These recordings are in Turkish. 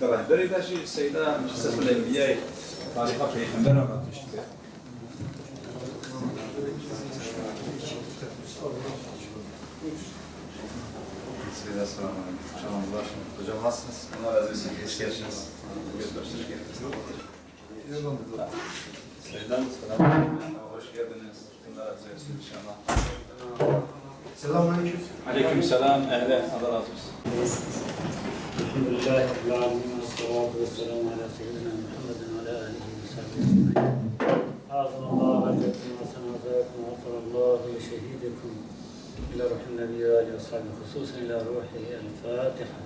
رهبری داشتی سیدا سفر الانبیاء تاریخ پیغمبر anlatmıştı. Seyda selam aleyküm. Hocam var. Hocam nasılsınız? Allah razı olsun. Geç geldiniz. Seyda selam aleyküm. Hoş geldiniz. Allah razı olsun inşallah. Selamun aleyküm. Aleyküm selam. Ehle. Allah razı olsun. Elhamdülillahi Rabbil alemin. Vessalatu vesselamu ala seyyidina Muhammedin ve ala alihi ve sahbihi ecmaîn. Azallahu hacetun ve senazatun ve gafirallahu li şehidikum. İlâ ruhin nebiyyi ve aleyhi ve sahbihi hususen ilâ ruhihi el-Fâtiha.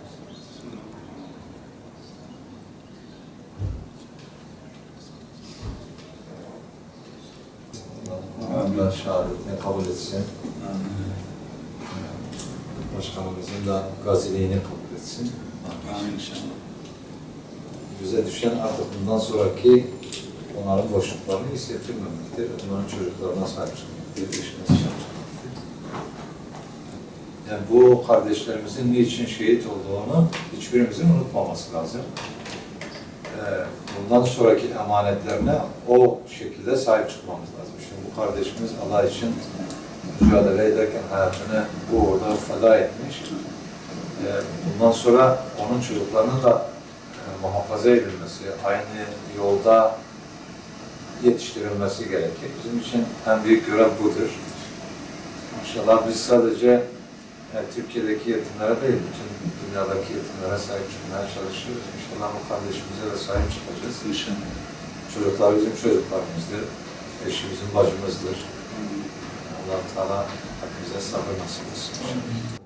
Allah şehadetini kabul etsin. Başkanımızın da gaziliğini kabul etsin. Amin inşallah. Bize düşen artık bundan sonraki onların boşluklarını hissettirmemektir. Onların çocuklarına sahip çıkmaktır, eşine sahip çıkmaktır. Yani bu kardeşlerimizin niçin şehit olduğunu hiçbirimizin unutmaması lazım. Bundan sonraki emanetlerine o şekilde sahip çıkmamız lazım. Şimdi bu kardeşimiz Allah için mücadele ederken hayatını bu uğurda feda etmiş. Bundan sonra onun çocuklarının da muhafaza edilmesi, aynı yolda yetiştirilmesi gerekir. Bizim için en büyük görev budur. İnşallah biz sadece Türkiye'deki yetimlere değil, bütün dünyadaki yetimlere sahip çıkmaya çalışıyoruz. İnşallah bu kardeşimize de sahip çıkacağız. İnşallah. Çocuklar bizim çocuklarımızdır, eşi bizim bacımızdır. Allah-u Teala hepimize sabır nasip etsin.